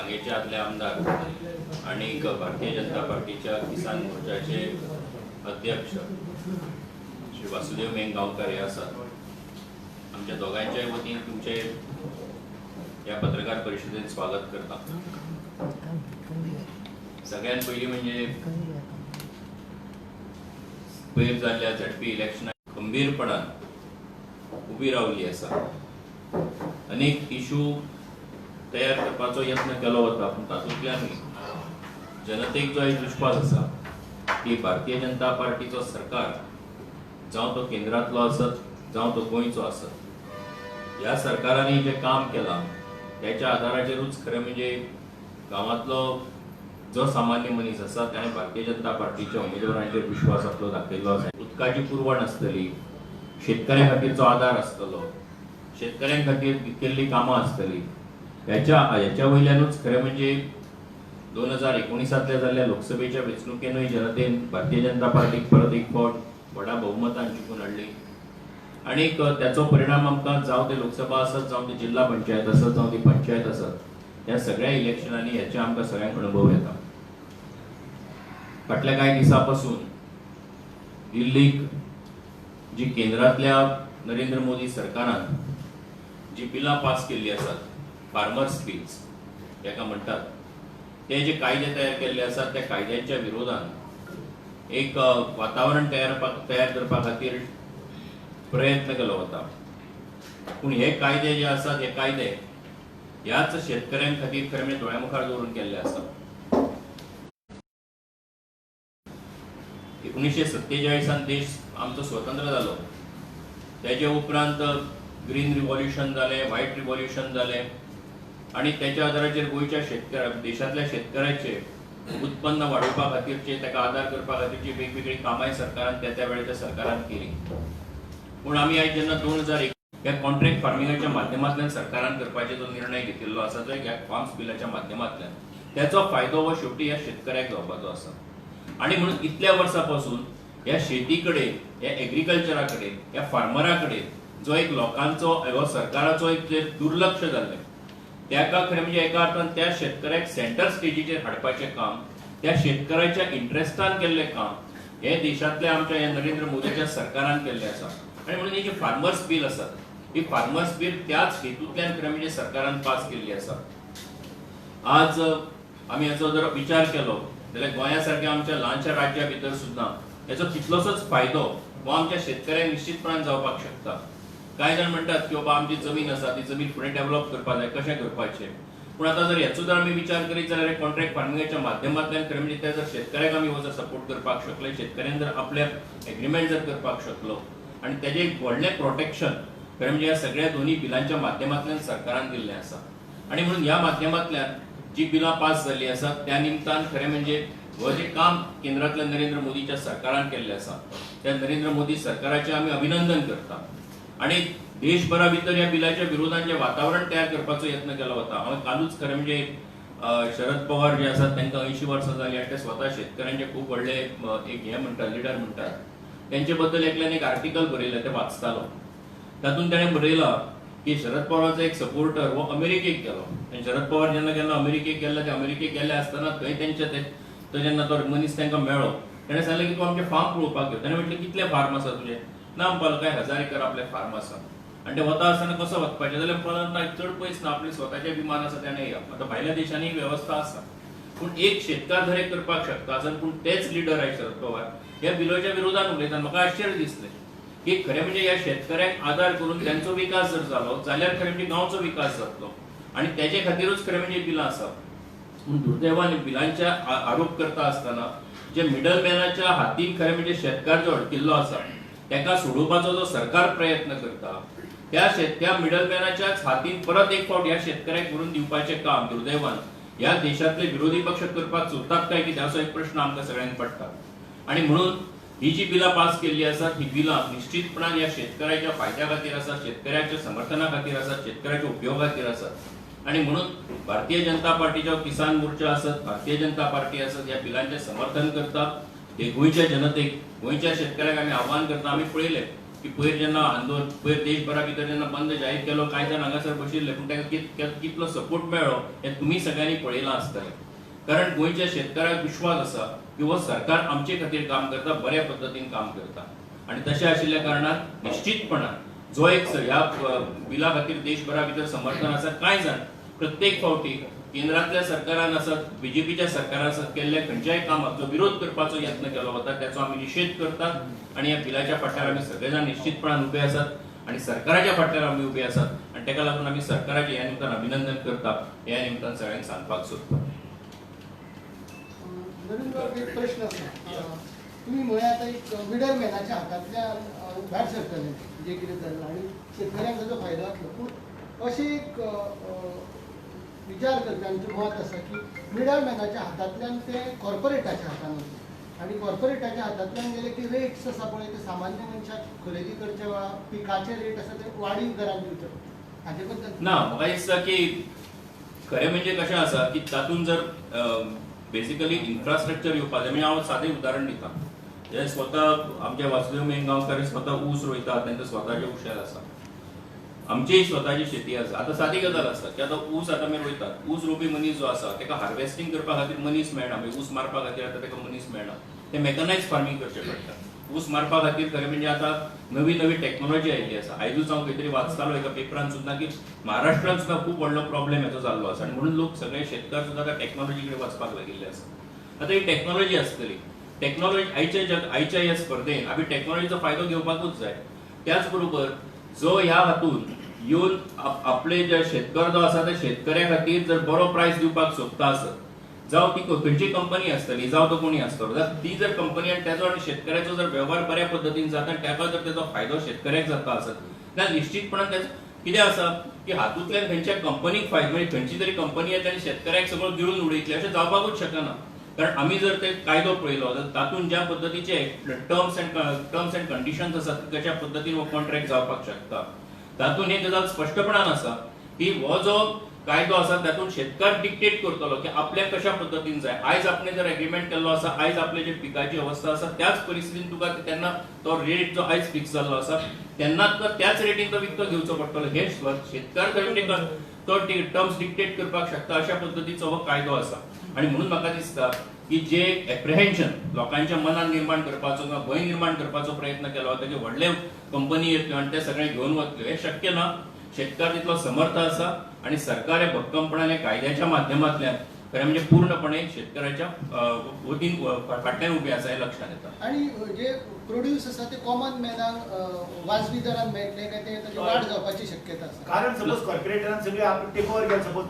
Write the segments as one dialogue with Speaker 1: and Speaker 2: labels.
Speaker 1: सांगेचे आदले आमदार आणि भारतीय जनता पार्टीच्या किसान मोर्चाचे अध्यक्ष श्री वासुदेव मेंगावकर हे आसात. आमच्या दोघांच्या वतीन तुमचे या पत्रकार परिषदेत स्वागत करता. सगळ्यात पहिली म्हणजे पयर जाल्ल्या झडपी इलेक्शनात खंबीरपणान उभी रावली आसा. अनेक इशू तयार करपाचो यत्न केलो वता, पूण तातूंतल्यान जनतेक जो एक विश्वास आसा की भारतीय जनता पार्टीचो सरकार जावं तो केंद्रांतलो आसत जावं तो गोंयचो आसत, ह्या सरकारांनी जे काम केलां त्याच्या आदाराचेरूच खरें म्हणजे गांवांतलो जो सामान्य मनीस आसा ताणें भारतीय जनता पार्टीच्या उमेदवारांचेर विश्वास आपलो दाखयल्लो आसा. उदकाची पुरवण आसतली, शेतकऱ्यां खातीरचो आदार आसतलो, शेतकऱ्यां खातीर केल्ली कामां आसतली, ह्याच्या वयल्यानूच खरें म्हणजे 2019 जाल्ल्या लोकसभेच्या वेंचणुकेनूय जनतेन भारतीय जनता पार्टीक परत एक फावट व्हडा बहुमतान जिखून हाडली. आणि त्याचो परिणाम आमकां जावं ते लोकसभा आसत जावं ते जिल्हा पंचायत आसत जावं ती पंचायत आसत, ह्या सगळ्या इलेक्शनांनी ह्याचे आमकां सगळ्यांक अनुभव येता. फाटल्या कांय दिसां पासून दिल्लीक जी केंद्रांतल्या नरेंद्र मोदी सरकारान जी बिलां पास केल्ली आसात, फार्मर्स बिल्स ताका म्हणटात, ते जे कायदे तयार केल्ले आसात त्या कायद्यांच्या विरोधान एक वातावरण तयार करपा खातीर प्रयत्न केलो वता. पूण हे कायदे जे आसात, हे कायदे ह्याच शेतकऱ्यां खातीर खरें म्हणजे दोळ्या दवरून केल्ले आसात. 1947 देश आमचो स्वतंत्र जालो, तेजे उपरांत ग्रीन रिव्हॉल्युशन जालें, व्हायट रिव्हॉल्युशन जालें आणि त्याच्या आदाराचेर गोंयच्या देशांतल्या शेतकऱ्याचे उत्पन्न वाडोवपा खातीरचे, ताका आदार करपा खातीरची वेगवेगळी कामांय सरकारान त्या वेळेच्या सरकारान केली. पूण आमी आयज जेन्ना 2001 ह्या कॉन्ट्रॅक्ट फार्मिंगाच्या माध्यमांतल्यान सरकारान करपाचो जो निर्णय घेतिल्लो आसा तो ह्या फार्म्स बिलाच्या माध्यमांतल्यान, त्याचो फायदो हो शेवटी ह्या शेतकऱ्याक जावपाचो आसा. आणि म्हणून इतल्या वर्सां पासून ह्या शेती कडेन, ह्या एग्रीकल्चरा कडेन, ह्या फार्मरा कडेन जो एक लोकांचो सरकाराचो एक जे दुर्लक्ष जाल्लें, त्याका खरें म्हणजे एका अर्थान त्या शेतकऱ्याक सेंटर स्टेजीचेर हाडपाचें काम, त्या शेतकऱ्याच्या इंट्रेस्टान केल्लें काम हे देशांतल्या आमच्या ह्या नरेंद्र मोदीच्या सरकारान केल्लें आसा. आणि म्हणून ही जी फार्मर्स बील आसात, ही फार्मर्स बील त्याच हेतूंतल्यान खरें म्हणजे सरकारान पास केल्ली आसा. आज आमी हाचो जर विचार केलो जाल्यार गोंया सारख्या आमच्या ल्हानशा राज्या भितर सुद्दां हेचो कितलोसोच फायदो हो आमच्या शेतकऱ्यांक निश्चितपणान जावपाक शकता. कांय जाण म्हणटात की बाबा आमची जमीन आसा, ती जमीन फुडें डेव्हलप करपाक जाय, कशें करपाचें. पूण आतां जर हेचो जर आमी विचार करीत जाल्यार कॉन्ट्रॅक्ट फार्मिंगाच्या माध्यमांतल्यान खरें म्हणजे ते जर शेतकऱ्याक आमी हो जर सपोर्ट करपाक शकले, शेतकऱ्यान जर आपल्या एग्रीमेंट जर करपाक शकलो आणि तेजें एक व्हडलें प्रोटेक्शन खरें म्हणजे ह्या सगळ्या दोन्ही बिलांच्या माध्यमांतल्यान सरकारान दिल्लें आसा. आणि म्हणून ह्या माध्यमांतल्यान जी बिलां पास जाल्ली आसात त्या निमतान खरें म्हणजे हो जे काम केंद्रांतल्या नरेंद्र मोदीच्या सरकारान केल्लें आसा, त्या नरेंद्र मोदी सरकाराचें आमी अभिनंदन करता. आणि देशभरा भितर ह्या बिलाच्या विरोधान जे वातावरण तयार करपाचो यत्न केलो वता. हांवें कालूच खरें म्हणजे शरद पवार जे आसात तांकां 80 वर्सां जालीं आनी ते स्वता शेतकऱ्यांचे खूब व्हडले एक हे म्हणटात, लिडर म्हणटात, त्यांचे बद्दल एकल्यान एक आर्टिकल बरयलें, ते वाचतालो. तातूंत ताणें बरयलां की शरद पवाराचो एक सपोर्टर हो अमेरिकेक गेलो. आनी शरद पवार जेन्ना अमेरिकेक गेल्ले, ते अमेरिकेक गेल्ले आसतना थंय तेंचे तो जेन्ना तो मनीस तांकां मेळ्ळो, ताणें सांगलें की तूं आमचे फार्म पळोवपाक घेव. ताणें म्हटलें कितले फार्म आसा तुजे? ना म्हणपाक लागलो, काय 1000 एकर आपले फार्म आसा. आणि ते वता आसतना कसो वचपाचें जाल्यार पळोवन ना चड पयस ना, आपले स्वताचे विमान आसा तेणें या. आतां भायल्या देशांनी वेवस्था आसा, पूण एक शेतकार जर एक करपाक शकता आसत, पूण तेच लिडर आहे शरद पवार ह्या बिलाच्या विरोधान उलयतात. म्हाका आश्चर्य दिसलें की खरें म्हणजे ह्या शेतकऱ्यांक आदार करून त्यांचो विकास जर जालो जाल्यार खरें म्हणजे गांवचो विकास जातलो. आणि तेजे खातीरूच खरें म्हणजे बिलां आसा. पूण दुर्दैवान बिलांच्या आरोप करता आसतना जे मिडलमॅनाच्या हातीन खरें म्हणजे शेतकार जो अडकिल्लो आसा ताका सोडोवपाचो जो सरकार प्रयत्न करता, त्या मिडलमॅनाच्याच हातीन परत एक फावट ह्या शेतकऱ्याक व्हरून दिवपाचें काम दुर्दैवान ह्या देशांतले विरोधी पक्ष करपाक सोदतात काय कितें असो एक प्रश्न आमकां सगळ्यांक पडटा. आणि म्हणून ही जी बिलां पास केल्ली आसात, ही बिलां निश्चितपणान ह्या शेतकऱ्याच्या फायद्या खातीर आसात, शेतकऱ्याच्या समर्थना खातीर आसात, शेतकऱ्याच्या उपयोगा खातीर आसात. आणि म्हणून भारतीय जनता पार्टीचो किसान मोर्चा आसत, भारतीय जनता पार्टी आसत, ह्या बिलांचें समर्थन करता. हे गोंयच्या जनतेक, गोंयच्या शेतकऱ्याक आमी आव्हान करता. आमी पळयलें की पयर जेन्ना आंदोलन पयर देशभरा भितर जेन्ना बंद जाहीर केलो कांय जाण हांगासर बशिल्ले पूण ताका कितलो सपोर्ट मेळ्ळो हें तुमी सगळ्यांनी पळयलां आसतलें. कारण गोंयच्या शेतकाराक विश्वास आसा की हो सरकार आमचे खातीर काम करता, बऱ्या पद्दतीन काम करता आनी तशें आशिल्ल्या कारणान निश्चितपणान जो एक ह्या बिला खातीर देशभरा भितर समर्थन आसा. कांय जाण प्रत्येक फावटी केंद्रांतल्या सरकारान आसत बीजेपीच्या सरकारान आसत केल्ल्या खंयच्याय कामाक जो विरोध करपाचो यत्न केलो वता त्याचो आमी निशेध करतात आनी ह्या बिलाच्या फाटल्यान आमी सगळे जाण निश्चितपणान उबे आसात आनी सरकाराच्या फाटल्यान आमी उबे आसात आनी ताका लागून आमी सरकाराचें ह्या निमतान अभिनंदन करता. ह्या निमतान सगळ्यांक सांगपाक सोदता.
Speaker 2: एक प्रश्न आसा. तुम्ही म्हळ्यार आतां एक मिडलमॅनाच्या हातांतल्यान भायर सरतले जे कितें जालें आनी शेतकऱ्यांक ताजो फायदो जातलो. पूण अशें एक विचार करप्यांचें मत आसा की मिडलमॅनाच्या हातांतल्यान ते कॉर्पोरेटाच्या हातान वता आनी कॉर्पोरेटाच्या हातांतल्यान गेले की रेट्स आसा पळय ते सामान्य मनशाक खरेदी करच्या वेळार पिकाचे रेट आसा ते वाडीव दरान दिवचे हाचे बद्दल
Speaker 1: ना म्हाका दिसता की खरें म्हणजे कशें आसा की तातूंत जर बेसिकली इन्फ्रास्ट्रक्चर येवपाक जाय. म्हणजे हांव सादें उदाहरण दिता. जे स्वता आमचे वासुदेव मेंगांवकर स्वता ऊस रोयतात, तांचे स्वताचे उशेर आसा. आमचीय स्वताची शेती आसा. आतां सादी गजाल आसा की आतां ऊस आतां आमी रोयतात. ऊस रोवपी मनीस जो आसा ताका हार्वेस्टिंग करपा खातीर मनीस मेळना, म्हणजे ऊस मारपा खातीर आतां ताका मनीस मेळना. ते मेकनायज फार्मिंग करचें पडटा. ऊस मारपा खातीर खरें म्हणजे आतां नवी नवी टेक्नॉलॉजी आयिल्ली आसा. आयजूच हांव खंय तरी वाचतालो एका पेपरान सुद्दां की महाराष्ट्रांत सुद्दां खूब व्हडलो प्रॉब्लेम हेचो जाल्लो आसा आनी म्हणून लोक सगळे शेतकार सुद्दां त्या टेक्नॉलॉजी कडेन वचपाक लागिल्ले आसा. आतां ही टेक्नॉलॉजी आसतली. टेक्नॉलॉजी आयच्या ह्या स्पर्धेन आमी टेक्नॉलॉजीचो फायदो घेवपाकूच जाय. त्याच बरोबर जो ह्या हातूंत येवन आपले जे शेतकार जो आसा त्या शेतकऱ्या खातीर जर बरो प्रायस दिवपाक सोदता आसत, जावं ती खंयची कंपनी आसतली जावं तो कोणी आसतलो, जाल्यार ती जर कंपनी आनी तेजो आनी शेतकऱ्याचो जर वेव्हार बऱ्या पद्दतीन जाता आनी ताका जर तेजो फायदो शेतकऱ्याक जाता आसत जाल्यार निश्चितपणान कितें आसा की हातूंतल्यान खंयच्या कंपनीक फायदो म्हणजे खंयची तरी कंपनी येता आनी शेतकऱ्याक सगळं गिळून उडयतली अशें जावपाकूच शकना. कारण आमी जर ते कायदो पळयलो जाल्यार तातूंत ज्या पद्दतीचे टर्म्स अँड कंडिशन्स आसात कशा पद्दतीन हो कॉन्ट्रॅक्ट जावपाक शकता तातूंत एक गजाल स्पश्टपणान आसा की हो जो कायदो आसा तातूंत शेतकार डिक्टेट करतलो की आपल्याक कशा पद्दतीन जाय. आयज आपणे जर एग्रीमेंट केल्लो आसा, आयज आपले जे पिकाची अवस्था आसा त्याच परिस्थितीन तुका तेन्ना तो रेट जो आयज फिक्स जाल्लो आसा तेन्ना तुका त्याच रेटीन तो विकतो घेवचो पडटलो. हे शेतकार तो टर्म्स डिक्टेट करपाक शकता अशा पद्दतीचो हो कायदो आसा. आणि म्हणून म्हाका दिसता की जे एप्रिहेन्शन लोकांच्या मनात निर्माण करपाचो किंवा भंय निर्माण करपाचो प्रयत्न केलो ताचे व्हडले कंपनी येतल्यो आनी ते सगळे घेवन वतल्यो, हे शक्य ना. शेतकार तितलो समर्थ आसा आणि सरकार हे भक्कमपणाने कायद्याच्या माध्यमांतल्यान खरें म्हणजे पूर्णपणे शेतकऱ्याच्या वतीन फाटल्यान उबे आसा हे लक्षात येता.
Speaker 2: आणि जे प्रोड्यूस आसा ते कॉमन मॅनाक वाजवी दरान मेळटले काय ते ताची वाड जावपाची शक्यता आसा?
Speaker 3: कारण सपोज कॉर्पोरेटान सगळे आपण टेक ओव्हर घेतले सपोज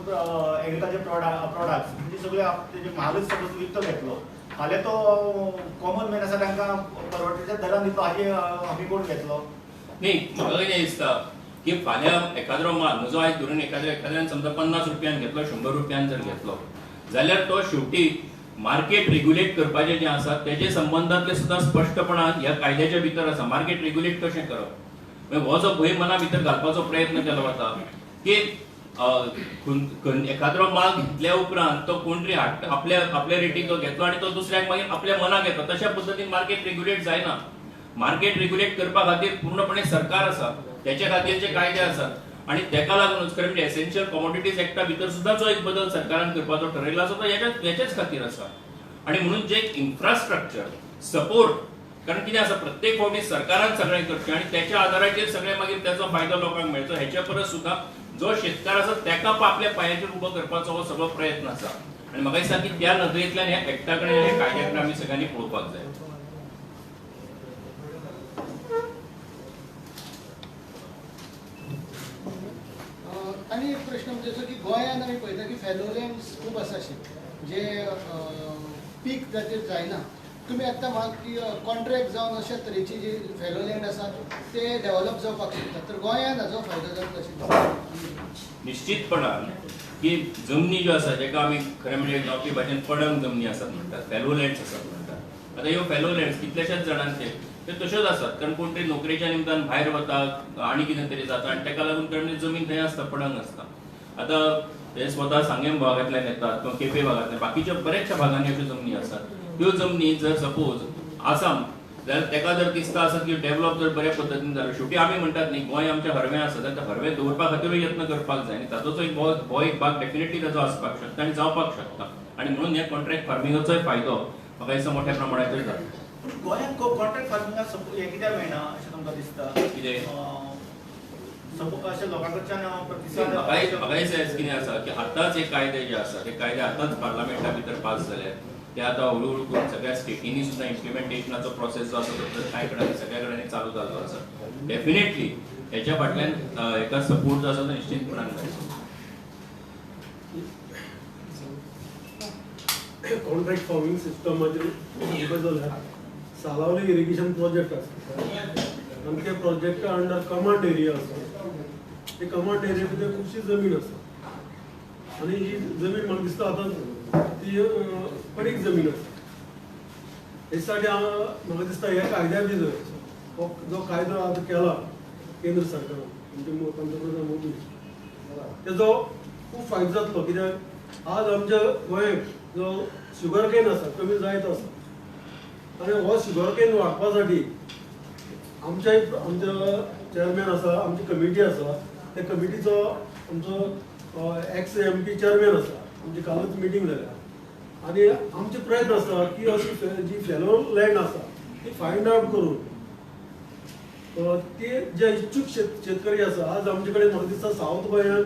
Speaker 3: एग्रीकल्चर प्रोडक्ट्स म्हणजे सगळे तेजे म्हालच सपोज विकतो घेतलो फाल्यां तो कॉमन मॅन आसा तांकां परवडण्याच्या दरान दितलो हाजे आमी कोण घेतलो?
Speaker 1: न्ही म्हाका कितें दिसता की फाल्यां एखादो माल म्हजो आयज धरून एखाद्यान समजा 50 रुपयान घेतलो 100 रुपयान जर घेतलो जाल्यार तो शेवटी मार्केट रेग्युलेट करपाचें जें आसा तेजे संबंधांतले सुद्दां स्पश्टपणान ह्या कायद्याच्या भितर आसा. मार्केट रेग्युलेट कशें करप हो जो भंय मना भितर घालपाचो प्रयत्न केलो वता की एखादो माल घेतल्या उपरांत तो कोण तरी आपल्या रेटीक तो घेतलो आनी तो दुसऱ्याक मागीर आपल्या मनाक येता. तशा पद्दतीन मार्केट रेग्युलेट जायना. मार्केट रेग्युलेट करपा खातीर पूर्णपणे सरकार आसा, त्याच्या खातीरचे कायदे आसात आणि तेका लागूनच खरें म्हणजे एसेन्शियल कमोडिटीज एक्टा भितर सुद्दां जो एक बदल सरकारान करपाचो ठरयिल्लो आसा तो हेच्याच खातीर आसा. आणि म्हणून जे इन्फ्रास्ट्रक्चर सपोर्ट कारण कितें आसा प्रत्येक फावटी सरकारान सगळें करचें आणि त्याच्या आदाराचेर सगळें मागीर त्याचो फायदो लोकांक मेळचो. हेच्या परस सुद्दां जो शेतकार आसा तेका आपल्या पांयाचेर उबो करपाचो हो सगळो प्रयत्न आसा. आणि म्हाका दिसता की त्या नदरेंतल्यान ह्या एक्टा कडेन ह्या कायद्या कडेन आमी सगळ्यांनी पळोवपाक जाय.
Speaker 2: आणि एक प्रश्न म्हणजे जो की गोंयांत आमी पळयता की फेलोलँड्स खूब आसा जे पीक जाचेर जायना. तुम्ही आतां म्हाका कॉन्ट्रॅक्ट जावन अशा तरेची जी फेलोलँड आसात ते डेव्हलप जावपाक शकतात, तर गोंयांत हाजो फायदो जाता कशें?
Speaker 1: निश्चितपणान की जमनी ज्यो आसा जेका आमी खरें म्हणजे गांवठी भाशेन पडंग जमनी आसात म्हणटात, फेलोलँड्स आसात म्हणटात. आतां ह्यो फेलोलँड्स कितल्याशाच जाणांचे ते तश्योच आसात कारण कोण तरी नोकरेच्या निमतान भायर वता आनी कितें तरी जाता आनी ताका लागून थंय जमीन थंय आसता पडंग आसता. आतां ते स्वता सांगेम भागांतल्यान येतात किंवा केपें भागांतल्यान बाकीच्या बऱ्याचशा भागांनी अश्यो जमनी आसात. ह्यो जमनी जर सपोज आसाम जाल्यार ताका जर दिसता आसत की डेव्हलप जर बऱ्या पद्दतीन जालो, शेवटी आमी म्हणटात न्ही गोंय आमचें हरवें आसा, जाल्यार तें हरवें दवरपा खातीरूय यत्न करपाक जाय आनी ताचोच एक हो एक भाग डेफिनेटली ताचो आसपाक शकता आनी जावपाक शकता आनी म्हणून हे कॉन्ट्रॅक्ट फार्मिंगाचोय फायदो म्हाका दिसता मोठ्या प्रमाणाचेर जाता.
Speaker 3: गोंयांत कॉन्ट्रॅक्ट फार्मिंगाक हे कित्याक मेळना अशें तुमकां दिसता?
Speaker 1: कितें
Speaker 3: सपोज अशें लोकां कडच्यान प्रतिसाद
Speaker 1: म्हाका दिसता कितें आसा की आतांच एक कायदे जे आसा ते कायदे आतांच पार्लमेंटा भितर पास जाले, ते आतां हळू करून सगळ्या स्टेटींनी सुद्दां इम्प्लिमेंटेशनाचो प्रोसेस जो आसा तो कांय कडेन सगळ्या कडेन चालू जाल्लो आसा. डेफिनेटली हेच्या फाटल्यान हेका सपोर्ट जो आसा तो निश्चितपणान मेळटा.
Speaker 4: कॉन्ट्रॅक्ट फार्मिंग सिस्टमाचेर जाल्यार सालावली इरिगेशन प्रोजेक्ट आसा आनी ते प्रोजेक्टा अंडर कमांड एरिया आसा. ते कमांड एरिया भितर खुबशी जमीन आसा आनी ही जमीन म्हाका दिसता आतां ती पडीक जमीन आसा. हे साठी म्हाका दिसता ह्या कायद्या भितर जो कायदो आतां केला केंद्र सरकारान म्हणजे पंतप्रधान मोदी तेजो खूब फायदो जातलो. कित्याक आज आमच्या गोंयांत जो शुगर केन आसा कमी जायत आसा आनी हो शुगर केन वाडपा साठी आमच्या चेअरमॅन आसा, आमची कमिटी आसा, त्या कमिटीचो आमचो एक्स MP चेअरमॅन आसा, आमची कालच मिटींग जाल्या आनी आमचे प्रयत्न आसा की अशी जी फेलो लँड आसा ती फायंड आउट करून ते जे इच्छुक शेतकरी आसा, आज आमचे कडेन म्हाका दिसता सावथ गोंयांत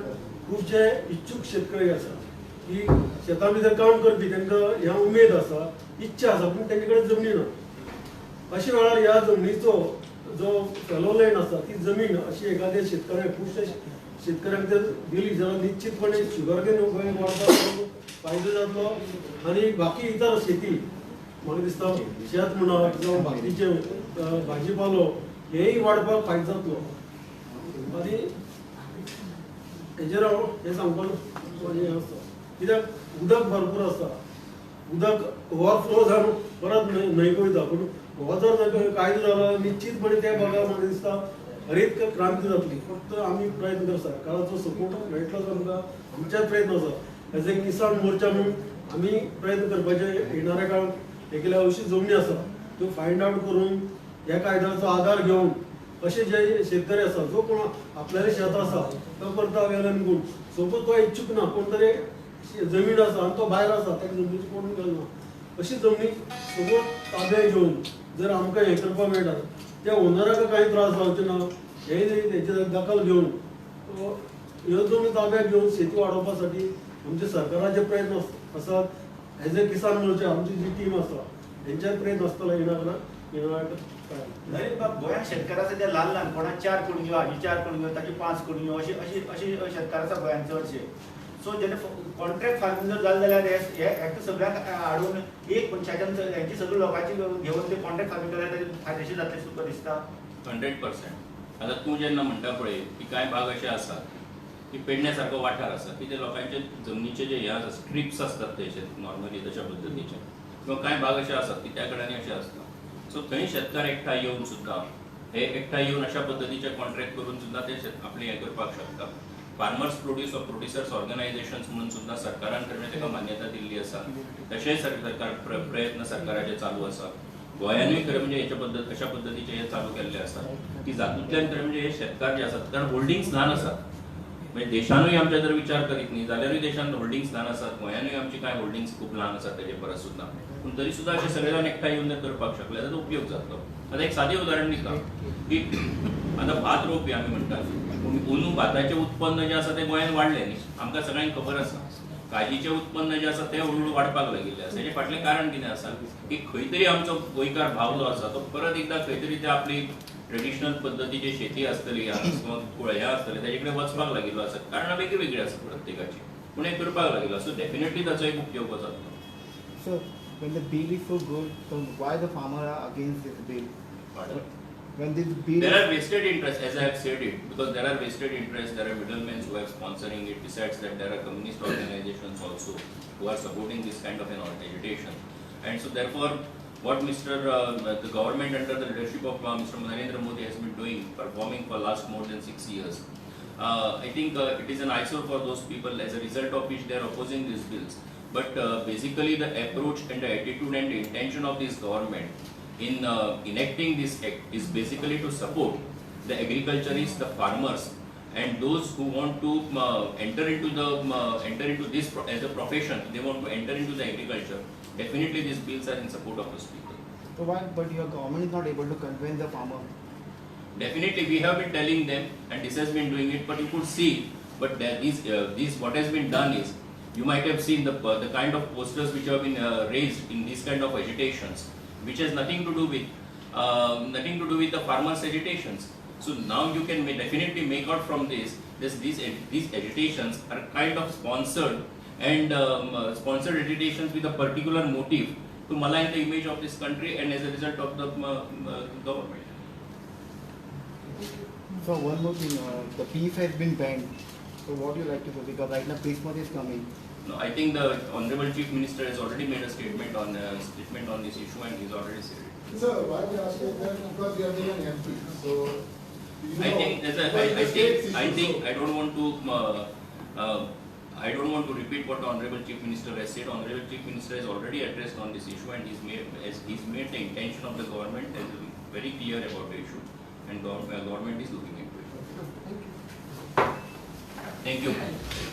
Speaker 4: खुबशे इच्छुक शेतकरी आसा की शेतां भितर काम करपी, तांकां ह्या उमेद आसा, इच्छा आसा, पूण तेंचे कडेन जमनी ना. अशा वेळार ह्या जमनीचो जो फेलो लँड आसा ती जमीन अशी एखाद्या शेतकऱ्याक खुबशे शेतकऱ्यांक जर दिली जाल्यार निश्चितपणे शुगर केन गोंयांत वाडपाक फायदो जातलो आनी बाकी इतर शेती म्हाका दिसता शेत म्हणा जावं बाकीचे भाजीपालो हेय वाडपाक फायदो जातलो. आनी हेजेर हांव हें सांगपाक हें आसा कित्याक उदक भरपूर आसा, उदक ओवरफ्लो जावन परत न्हंयक वयता, पूण हो जर कायदो जालो निश्चितपणे त्या भागाक म्हाका दिसता हरीत क्रांती जातली. फक्त आमी प्रयत्न करता, सरकाराचो सपोर्ट मेळटलोच आमकां, आमचेय प्रयत्न आसा. एज ए किसान मोर्चा म्हणून आमी प्रयत्न करपाचे येणाऱ्या काळात एकल्या अशी जमनी आसा त्यो फायंड आउट करून ह्या कायद्याचो आधार घेवन असे जे शेतकरी आसा जो कोण आपल्याले शेत आसा तो करता गेल्यान कोण सपोज तो इच्छुक ना, कोण तरी जमीन आसा आनी तो भायर आसा ताका जमनीची कोण गेलना, अशी जमनी सपोज ताब्यात घेवन जर आमकां हें करपाक मेळटा त्या ओनराक कांय त्रास जावचे ना, हेचे दखल घेवन ह्यो जमनी ताब्यात घेवन शेती वाडोवपा साठी आमचे सरकाराचे प्रयत्न आसात. एज ए किसान मोर्चा आमची जी टीम आसा हेंचे प्रयत्न आसतलो येणाऱ्या
Speaker 3: गोंयांत शेतकार आसा ते ल्हान ल्हान कोणाक 4 कुणग्यो, हाजी 4 कुणग्यो, ताची 5 कुणग्यो अशी शेतकार आसा गोंयांत चडशे. सो जेन्ना कॉन्ट्रॅक्ट फार्मिंग जर जालें जाल्यार हेका सगळ्यांक हाडून एक मनशाच्यान हेंची सगळी लोकांची घेवन ते कॉन्ट्रॅक्ट फार्मिंग केल्यार ताजें फायदेशीर जातलें तुका दिसता?
Speaker 1: 100%. आता तूं जेन्ना म्हणटा पळय की कांय भाग अशे आसात की पेडण्यासारको वाठार आसा की ते लोकांचे जमनीचे जे हे आसा स्ट्रिप्स आसतात तेचे नॉर्मली तशा पद्दतीचे, किंवा कांय भाग अशे आसात की त्या कडेन अशे आसता. सो थंय शेतकार एकठांय येवन सुद्दां हे एकठांय येवन अशा पद्दतीचे कॉन्ट्रॅक्ट करून सुद्दां ते आपले हे करपाक शकता. Farmers produce or producers organisations म्हणून सुद्दां सरकारान कडल्यान ताका मान्यता दिल्ली आसा. तशेंय सरकार प्रयत्न सरकाराचे चालू आसा. गोंयानूय खरें म्हणजे अशा पद्दतीचे हे चालू केल्ले आसात की जातूंतल्यान खरें म्हणजे हे शेतकार जे आसात, कारण होल्डिंग्स ल्हान आसात. म्हणजे देशानूय आमच्या जर विचार करीत न्ही जाल्यारूय देशान होल्डिंग्स ल्हान आसात. गोंयानूय आमची कांय होल्डिंग्स खूब ल्हान आसात तेजे परस सुद्दां. पूण तरी सुद्दां अशे सगळे जाण एकठांय येवन करपाक शकले जाल्यार उपयोग जातलो. आतां एक सादें उदाहरण दिता की आतां भात रोवपी आमी म्हणटात, अंदू भाताचें उत्पन्न जें आसा तें गोंयांत वाडलें न्ही, आमकां सगळ्यांक खबर आसा. काजीचें उत्पन्न जें आसा तें हळू वाडपाक लागिल्लें आसा. तेजें फाटलें कारण कितें आसा की खंय तरी आमचो गोंयकार भाव जो आसा तो परत एकदां खंय तरी ते आपली ट्रेडिशनल पद्दतीची शेती आसतली किंवा हें आसतलें तेजे कडेन वचपाक लागिल्लो आसा. कारणां वेगळी वेगळी आसा प्रत्येकाची, पूण हें करपाक लागिल्लो. सो डेफिनेटली ताचो एक उपयोग जातलो.
Speaker 5: So, when the bill is so good, so why the farmer are against this bill? When this bill...
Speaker 1: There are vested interests, as I have said it, because there are vested interests, there are middlemen who are sponsoring it. Besides that, there are communist organizations also who are supporting this kind of an organization. And so therefore, what the government under the leadership of Mr. Narendra Modi has been doing, performing for last more than 6 years, I think it is an eyesore for those people, as a result of which they are opposing these bills. But basically the approach and the attitude and the intention of this government in enacting this act is basically to support the agriculturists, the farmers, and those who want to enter into this as a profession. They want to enter into the agriculture. Definitely, these bills are in support of those people.
Speaker 5: So why, but your government is not able to convince the farmer.
Speaker 1: Definitely, we have been telling them, and this has been doing it. But you could see, but these what has been done is, you might have seen the kind of posters which have been raised in these kind of agitations, which has nothing to do with the farmers' agitations. So now you can definitely make out from these agitations are kind of sponsored and sponsored agitations with a particular motive to malign the image of this country and as a result of the government.
Speaker 5: So one more thing, the beef has been banned. So what do you like to say? Because right now Christmas is coming.
Speaker 1: No, I think the Honorable Chief Minister has already made a statement on this issue, and he's already said it.
Speaker 2: Sir, why we ask you that? Because you are being an MP. So,
Speaker 1: I think I don't want to repeat what the Honorable Chief Minister has said. Honorable Chief Minister has already addressed on this issue, and he's made the intention of the government as very clear about the issue, and government is looking into it.
Speaker 2: Thank you.
Speaker 1: Thank you.